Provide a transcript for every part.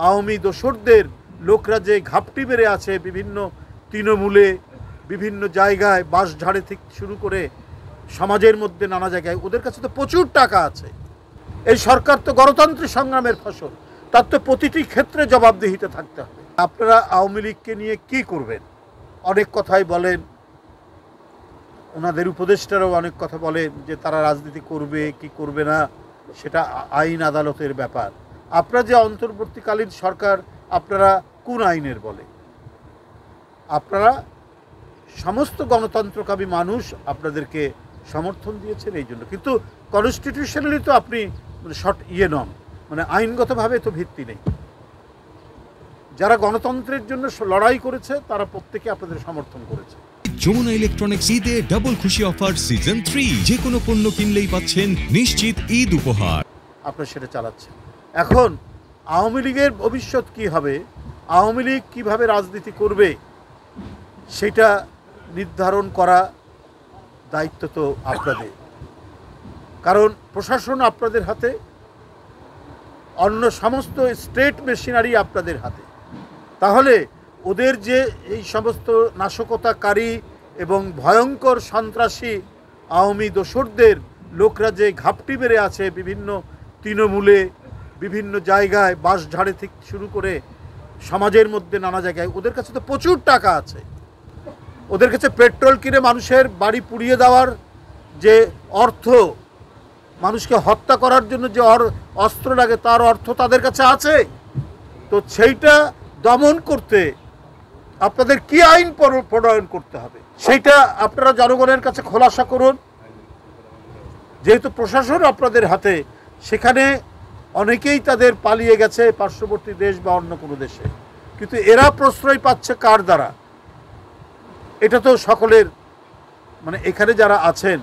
আওয়ামী দোসরদের লোকরা যে ঘাপটি মেরে আছে বিভিন্ন তৃণমূলে, বিভিন্ন জায়গায়, বাঁশঝাড়ে থেকে শুরু করে সমাজের মধ্যে নানা জায়গায়, ওদের কাছে তো প্রচুর টাকা আছে। এই সরকার তো গণতন্ত্রের সংগ্রামের ফসল, তার তো প্রতিটি ক্ষেত্রে জবাবদিহিতে থাকতে হবে। আপনারা আওয়ামী লীগকে নিয়ে কি করবেন? অনেক কথাই বলেন, ওনাদের উপদেষ্টারাও অনেক কথা বলেন যে তারা রাজনীতি করবে কি করবে না, সেটা আইন আদালতের ব্যাপার। আপনারা যে অন্তর্বর্তীকালীন সরকার, আপনারা কোন আইনের বলে? আপনারা সমস্ত গণতন্ত্রকামী মানুষ আপনাদেরকে সমর্থন দিয়েছেন এই জন্য, কিন্তু কনস্টিটিউশনালি তো আপনি নন, মানে আইনগতভাবে তো ভিত্তি নেই। যারা গণতন্ত্রের জন্য লড়াই করেছে তারা প্রত্যেকে আপনাদের সমর্থন করেছে। যমুনা ইলেকট্রনিক্স ঈদে ডাবল খুশি অফার সিজন 3, যে কোনো পণ্য কিনলেই পাচ্ছেন নিশ্চিত ঈদ উপহার। আপনারা সেটা চালাচ্ছেন। এখন আওয়ামী লীগের ভবিষ্যৎ কি হবে, আওয়ামী লীগ কীভাবে রাজনীতি করবে, সেটা নির্ধারণ করা দায়িত্ব তো আপনাদের। কারণ প্রশাসন আপনাদের হাতে, অন্য সমস্ত স্টেট মেশিনারি আপনাদের হাতে। তাহলে ওদের যে এই সমস্ত নাশকতাকারী এবং ভয়ঙ্কর সন্ত্রাসী আওয়ামী দোসরদের লোকরা যে ঘাপটি মেরে আছে বিভিন্ন তৃণমূলে, বিভিন্ন জায়গায়, বাঁশঝাড়ে থেকে শুরু করে সমাজের মধ্যে নানা জায়গায়, ওদের কাছে তো প্রচুর টাকা আছে। ওদের কাছে পেট্রোল কিনে মানুষের বাড়ি পুড়িয়ে দেওয়ার যে অর্থ, মানুষকে হত্যা করার জন্য যে অস্ত্র লাগে তার অর্থ তাদের কাছে আছে। তো সেইটা দমন করতে আপনাদের কি আইন প্রণয়ন করতে হবে, সেইটা আপনারা জনগণের কাছে খোলাসা করুন। যেহেতু প্রশাসন আপনাদের হাতে, সেখানে অনেকেই তাদের পালিয়ে গেছে পার্শ্ববর্তী দেশ বা অন্য কোনো দেশে, কিন্তু এরা প্রশ্রয় পাচ্ছে কার দ্বারা? এটা তো সকলের, মানে এখানে যারা আছেন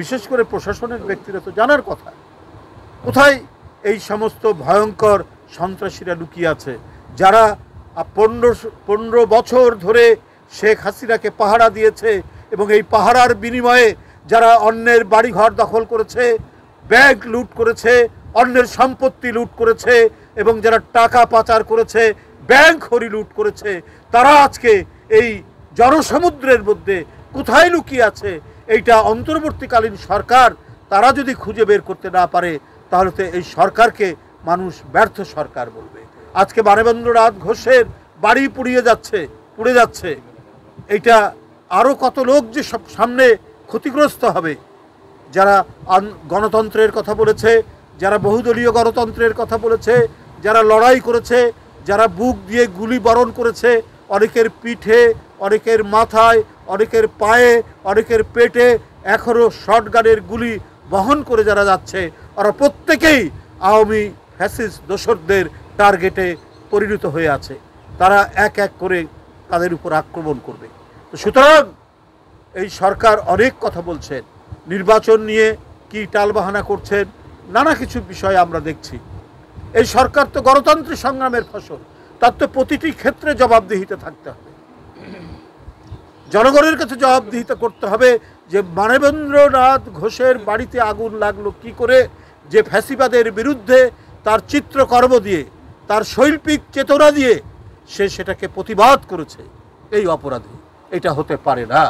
বিশেষ করে প্রশাসনের ব্যক্তিরা তো জানার কথা, কোথায় এই সমস্ত ভয়ঙ্কর সন্ত্রাসীরা লুকিয়ে আছে, যারা 15 বছর ধরে শেখ হাসিনাকে পাহারা দিয়েছে এবং এই পাহারার বিনিময়ে যারা অন্যের বাড়িঘর দখল করেছে, ব্যাংক লুট করেছে, অন্যের সম্পত্তি লুট করেছে এবং যারা টাকা পাচার করেছে, ব্যাংক হরি লুট করেছে, তারা আজকে এই জনসমুদ্রের মধ্যে কোথায় লুকিয়ে আছে, এইটা অন্তর্বর্তীকালীন সরকার তারা যদি খুঁজে বের করতে না পারে, তাহলে তো এই সরকারকে মানুষ ব্যর্থ সরকার বলবে। আজকে মানবেন্দ্রনাথ ঘোষের বাড়ি পুড়ে যাচ্ছে, এইটা আরও কত লোক যে সব সামনে ক্ষতিগ্রস্ত হবে। যারা গণতন্ত্রের কথা বলেছে, যারা বহুদলীয় গণতন্ত্রের কথা বলেছে, যারা লড়াই করেছে, যারা বুক দিয়ে গুলি বরণ করেছে, অনেকের পিঠে, অনেকের মাথায়, অনেকের পায়ে, অনেকের পেটে এখনও শটগানের গুলি বহন করে যারা যাচ্ছে, ওরা প্রত্যেকেই আওয়ামী ফ্যাসিস্ট দোসরদের টার্গেটে পরিণত হয়ে আছে। তারা এক এক করে তাদের উপর আক্রমণ করবে। তো সুতরাং এই সরকার অনেক কথা বলছেন, নির্বাচন নিয়ে কি টালবাহানা করছেন, নানা কিছু বিষয় আমরা দেখছি। এই সরকার তো গণতন্ত্রের সংগ্রামের ফসল, তার তো প্রতিটি ক্ষেত্রে জবাবদিহিতে থাকতে হবে। জনগণের কাছে জবাবদিহিতা করতে হবে যে মানবেন্দ্রনাথ ঘোষের বাড়িতে আগুন লাগলো কি করে, যে ফ্যাসিবাদের বিরুদ্ধে তার চিত্রকর্ম দিয়ে, তার শৈল্পিক চেতনা দিয়ে সে সেটাকে প্রতিবাদ করেছে, এই অপরাধী। এটা হতে পারে না।